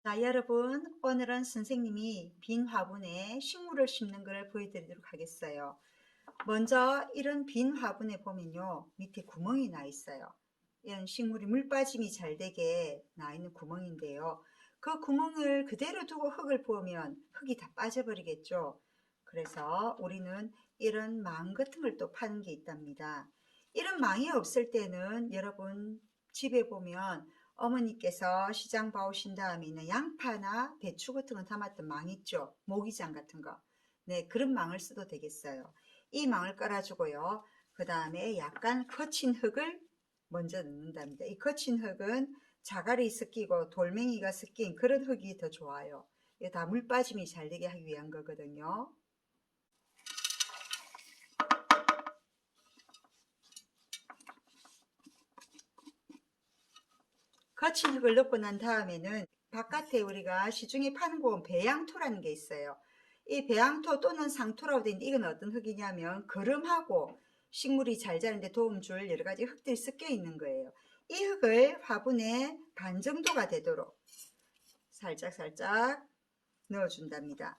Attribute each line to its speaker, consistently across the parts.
Speaker 1: 자, 여러분, 오늘은 선생님이 빈 화분에 식물을 심는 것을 보여드리도록 하겠어요. 먼저 이런 빈 화분에 보면요, 밑에 구멍이 나 있어요. 이런 식물이 물 빠짐이 잘 되게 나 있는 구멍인데요. 그 구멍을 그대로 두고 흙을 부으면 흙이 다 빠져버리겠죠. 그래서 우리는 이런 망 같은 걸 또 파는 게 있답니다. 이런 망이 없을 때는 여러분 집에 보면 어머니께서 시장 봐오신 다음에는 양파나 배추 같은 거 담았던 망 있죠. 모기장 같은 거. 네, 그런 망을 써도 되겠어요. 이 망을 깔아주고요. 그 다음에 약간 거친 흙을 먼저 넣는답니다. 이 거친 흙은 자갈이 섞이고 돌멩이가 섞인 그런 흙이 더 좋아요. 이게 다 물 빠짐이 잘 되게 하기 위한 거거든요. 거친 흙을 넣고 난 다음에는 바깥에 우리가 시중에 파는 거 배양토라는 게 있어요. 이 배양토 또는 상토라고 되어 있는데 이건 어떤 흙이냐면 거름하고 식물이 잘 자라는데 도움 줄 여러 가지 흙들이 섞여 있는 거예요. 이 흙을 화분에 반 정도가 되도록 살짝 넣어준답니다.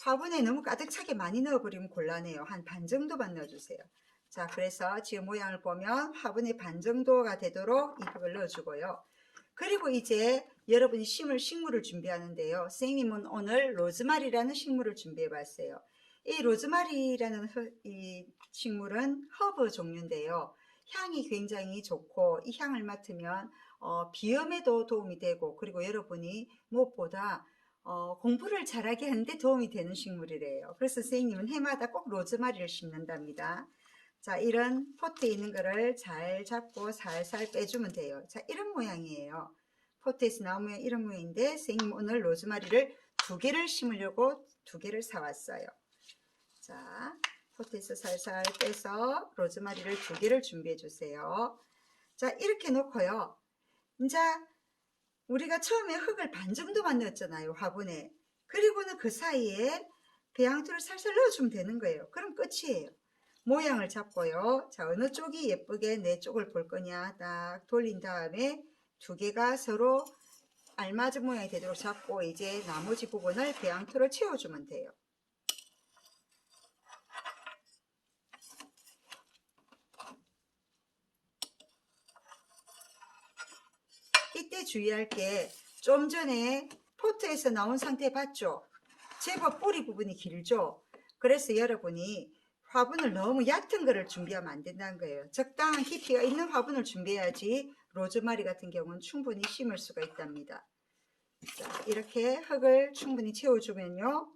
Speaker 1: 화분에 너무 가득 차게 많이 넣어버리면 곤란해요. 한 반 정도만 넣어주세요. 자, 그래서 지금 모양을 보면 화분에 반 정도가 되도록 이 흙을 넣어주고요. 그리고 이제 여러분이 심을 식물을 준비하는데요. 선생님은 오늘 로즈마리라는 식물을 준비해 봤어요. 이 로즈마리라는 이 식물은 허브 종류인데요. 향이 굉장히 좋고 이 향을 맡으면 비염에도 도움이 되고, 그리고 여러분이 무엇보다 공부를 잘하게 하는데 도움이 되는 식물이래요. 그래서 선생님은 해마다 꼭 로즈마리를 심는답니다. 자, 이런 포트에 있는 거를 잘 잡고 살살 빼주면 돼요. 자, 이런 모양이에요. 포트에서 나오면 이런 모양인데 선생님 오늘 로즈마리를 2개를 심으려고 2개를 사왔어요. 자, 포트에서 살살 빼서 로즈마리를 2개를 준비해 주세요. 자, 이렇게 놓고요. 이제 우리가 처음에 흙을 반 정도만 넣었잖아요, 화분에. 그리고는 그 사이에 배양토를 살살 넣어주면 되는 거예요. 그럼 끝이에요. 모양을 잡고요. 자, 어느 쪽이 예쁘게 내 쪽을 볼 거냐 딱 돌린 다음에 2개가 서로 알맞은 모양이 되도록 잡고 이제 나머지 부분을 배양토를 채워주면 돼요. 이때 주의할 게 좀 전에 포트에서 나온 상태 봤죠? 제법 뿌리 부분이 길죠? 그래서 여러분이 화분을 너무 얕은 거를 준비하면 안 된다는 거예요. 적당한 깊이가 있는 화분을 준비해야지 로즈마리 같은 경우는 충분히 심을 수가 있답니다. 자, 이렇게 흙을 충분히 채워주면요.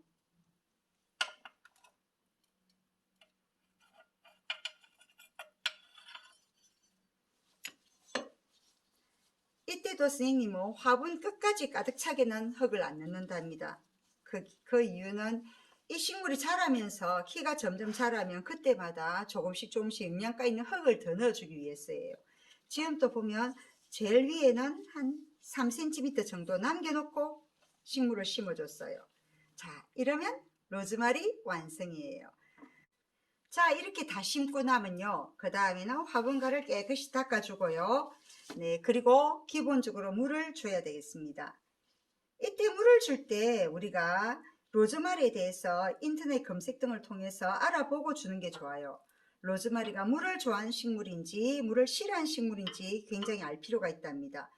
Speaker 1: 이때도 선생님은 화분 끝까지 가득 차게는 흙을 안 넣는답니다. 그 이유는 이 식물이 자라면서 키가 점점 자라면 그때마다 조금씩 영양가 있는 흙을 더 넣어주기 위해서예요. 지금 또 보면 제일 위에는 한 3cm 정도 남겨놓고 식물을 심어줬어요. 자, 이러면 로즈마리 완성이에요. 자, 이렇게 다 심고 나면요. 그 다음에는 화분가를 깨끗이 닦아주고요. 네, 그리고 기본적으로 물을 줘야 되겠습니다. 이때 물을 줄 때 우리가 로즈마리에 대해서 인터넷 검색 등을 통해서 알아보고 주는 게 좋아요. 로즈마리가 물을 좋아하는 식물인지 물을 싫어하는 식물인지 굉장히 알 필요가 있답니다.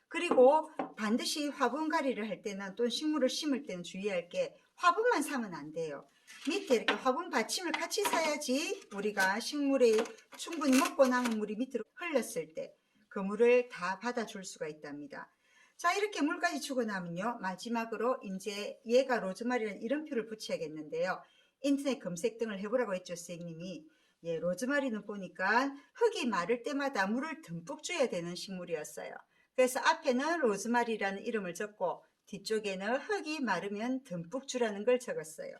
Speaker 1: 그리고 반드시 화분가리를 할 때는 또는 식물을 심을 때는 주의할 게 화분만 사면 안 돼요. 밑에 이렇게 화분 받침을 같이 사야지 우리가 식물이 충분히 먹고 남은 물이 밑으로 흘렀을 때 그 물을 다 받아줄 수가 있답니다. 자, 이렇게 물까지 주고 나면요. 마지막으로 이제 얘가 로즈마리라는 이름표를 붙여야겠는데요. 인터넷 검색 등을 해보라고 했죠, 선생님이. 예, 로즈마리는 보니까 흙이 마를 때마다 물을 듬뿍 줘야 되는 식물이었어요. 그래서 앞에는 로즈마리라는 이름을 적고 뒤쪽에는 흙이 마르면 듬뿍 주라는 걸 적었어요.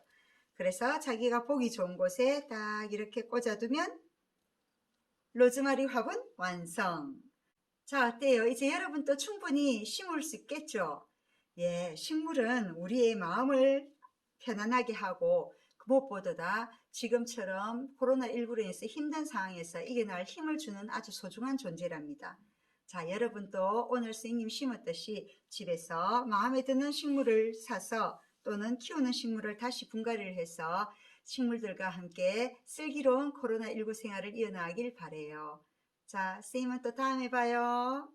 Speaker 1: 그래서 자기가 보기 좋은 곳에 딱 이렇게 꽂아두면 로즈마리 화분 완성. 자, 어때요? 이제 여러분도 충분히 심을 수 있겠죠? 예, 식물은 우리의 마음을 편안하게 하고 무엇보다 지금처럼 코로나19로 인해서 힘든 상황에서 이겨낼 힘을 주는 아주 소중한 존재랍니다. 자, 여러분도 오늘 선생님 심었듯이 집에서 마음에 드는 식물을 사서 또는 키우는 식물을 다시 분갈이를 해서 식물들과 함께 슬기로운 코로나19 생활을 이어나가길 바래요. 자, 선생님은 또 다음에 봐요.